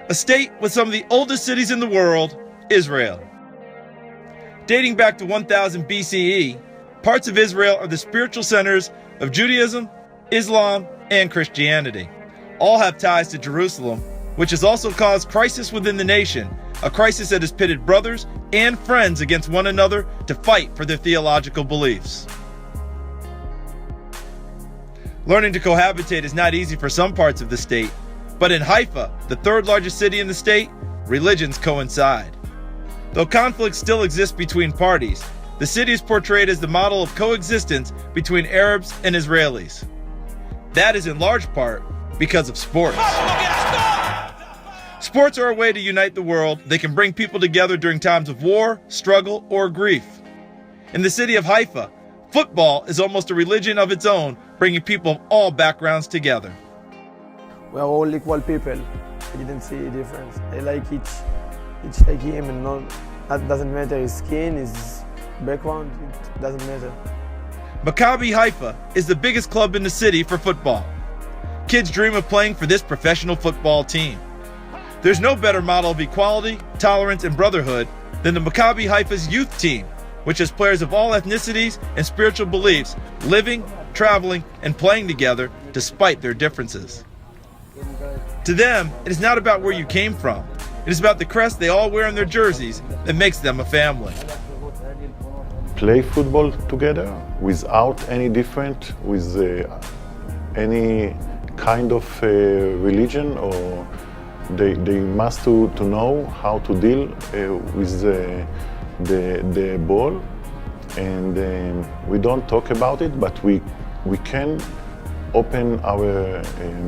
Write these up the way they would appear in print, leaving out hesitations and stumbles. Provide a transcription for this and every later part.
a state with some of the oldest cities in the world, Israel. Dating back to 1000 BCE, parts of Israel are the spiritual centers of Judaism, Islam, and Christianity. All have ties to Jerusalem, which has also caused crisis within the nation, a crisis that has pitted brothers and friends against one another to fight for their theological beliefs. Learning to cohabitate is not easy for some parts of the state, but in Haifa, the third largest city in the state, religions coincide. Though conflict still exists between parties, the city is portrayed as the model of coexistence between Arabs and Israelis. That is in large part because of sports. Sports are a way to unite the world. They can bring people together during times of war, struggle, or grief. In the city of Haifa, football is almost a religion of its own, bringing people of all backgrounds together. We are all equal people. I didn't see a difference. I like each like him, and that doesn't matter his skin, his background, it doesn't matter. Macabi Haifa is the biggest club in the city for football. Kids dream of playing for this professional football team. There's no better model of equality, tolerance, and brotherhood than the Macabi Haifa's youth team, which has players of all ethnicities and spiritual beliefs living, traveling, and playing together despite their differences. To them, it is not about where you came from. It is about the crest they all wear on their jerseys that makes them a family. Play football together without any different, with any kind of religion, or they must to know how to deal with the ball, and we don't talk about it, but we can open our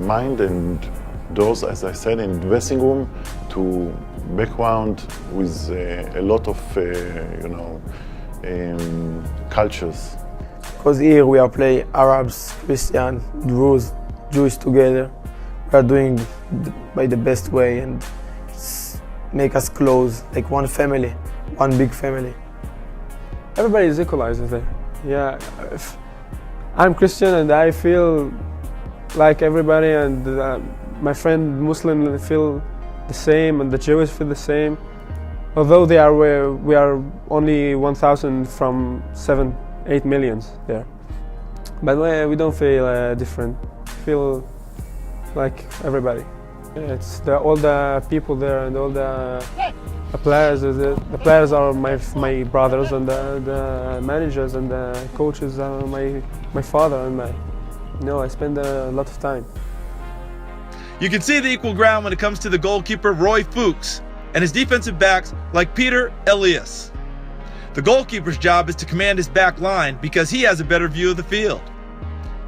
mind and doors, as I said, in the dressing room, to background with a lot of cultures. Because here we are playing Arabs, Christian, Druze, Jewish together. We are doing by the best way, and make us close, like one family, one big family. Everybody is equalized there. Yeah, I'm Christian and I feel like everybody, and my friend Muslim feel the same, and the Jewish feel the same. Although we are only 1,000 from 7-8 millions there, but we don't feel different. Feel like everybody. It's all the people there, and all the players. The players are my brothers, and the managers and the coaches are my father and I spend a lot of time. You can see the equal ground when it comes to the goalkeeper Roy Fuchs and his defensive backs like Peter Elias. The goalkeeper's job is to command his back line because he has a better view of the field.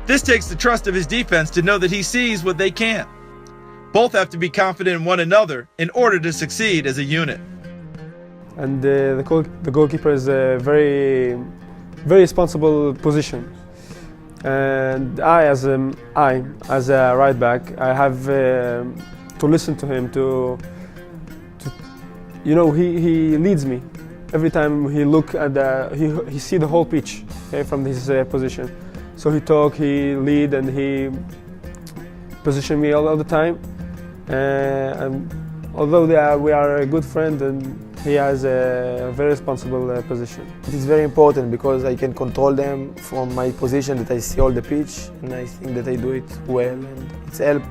This takes the trust of his defense to know that he sees what they can't. Both have to be confident in one another in order to succeed as a unit. And the goalkeeper is a very responsible position. And I, as a right back, I have to listen to him. He leads me every time he look at he see the whole pitch, okay, from his position. So he talk, he lead, and he position me all the time. And although we are a good friend, and he has a very responsible position. It is very important because I can control them from my position, that I see all the pitch, and I think that I do it well, and it's help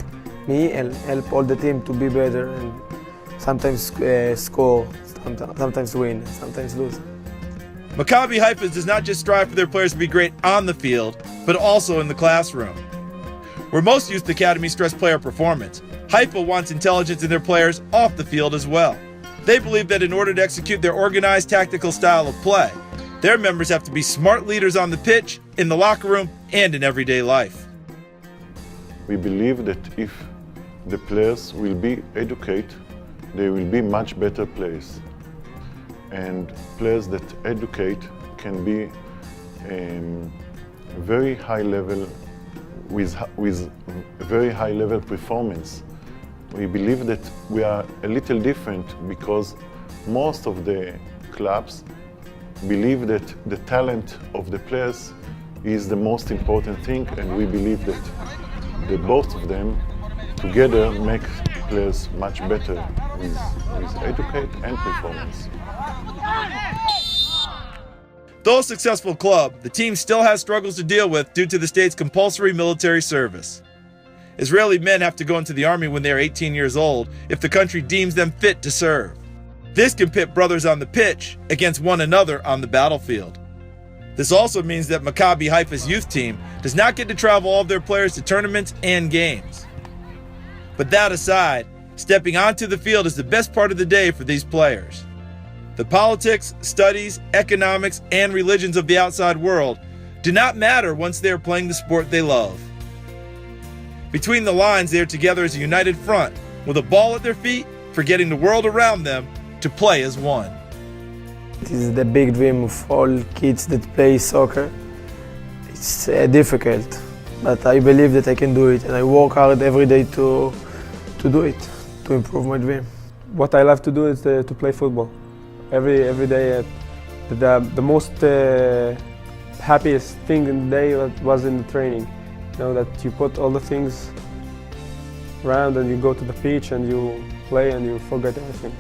me and help all the team to be better, and sometimes score, sometimes win, sometimes lose. Macabi Haifa does not just strive for their players to be great on the field, but also in the classroom. Where most youth academies stress player performance, Haifa wants intelligence in their players off the field as well. They believe that in order to execute their organized tactical style of play, their members have to be smart leaders on the pitch, in the locker room, and in everyday life. We believe that if the players will be educated, they will be much better players. And players that educate can be very high level, with very high level performance. We believe that we are a little different because most of the clubs believe that the talent of the players is the most important thing, and we believe that the both of them together make players much better with educate and performance. Though a successful club, the team still has struggles to deal with due to the state's compulsory military service. Israeli men have to go into the army when they are 18 years old if the country deems them fit to serve. This can pit brothers on the pitch against one another on the battlefield. This also means that Macabi Haifa's youth team does not get to travel all of their players to tournaments and games. But that aside, stepping onto the field is the best part of the day for these players. The politics, studies, economics, and religions of the outside world do not matter once they are playing the sport they love. Between the lines, they are together as a united front, with a ball at their feet, forgetting the world around them to play as one. It is the big dream of all kids that play soccer. It's difficult, but I believe that I can do it, and I work hard every day to do it, to improve my dream. What I love to do is to play football. Every day, the most happiest thing in the day was in the training. You know, that you put all the things around and you go to the pitch and you play and you forget everything.